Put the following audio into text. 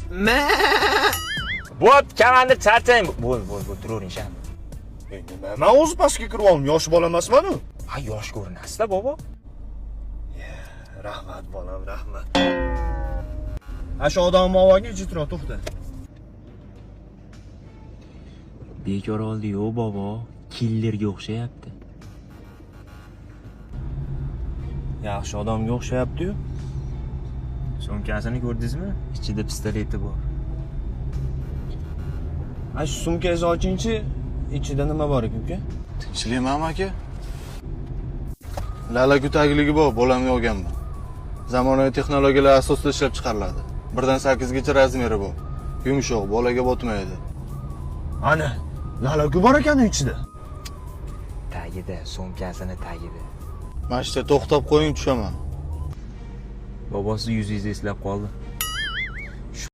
Bo'p, kamandir charchang. Bo'l, turavering sham. Nima? Men o'zi pastga kirib oldim, yosh bola emasman-ku. Ha, yosh ko'rinasiz-da, bobo. Rahmat bolam, rahmat. Shu odam movaga ichi turib to'xta. Bekor oldi-yu, bobo. Killerga o'xshayapti. Yaxshi odamga o'xshayapti-yu. Sumkasini ko'rdingizmi? Ichida pistoleti bor. Shu sumkangizni ochingchi, ichida nima bor ekan, uka? Tinchlikmi aka? Lalagu tagligi bor, bolamga olganman. Zamonaviy texnologiyalar asosida ishlab chiqariladi. 1dan 8 gacha razmeri bor. Yumshoq, bolaga botmaydi. Ana, lalagu bor ekan ichida. Tagida, sumkasini tagida. Mana shu to'xtab qo'ying, tushaman. Bobosi yuzingizni eslab qoldi.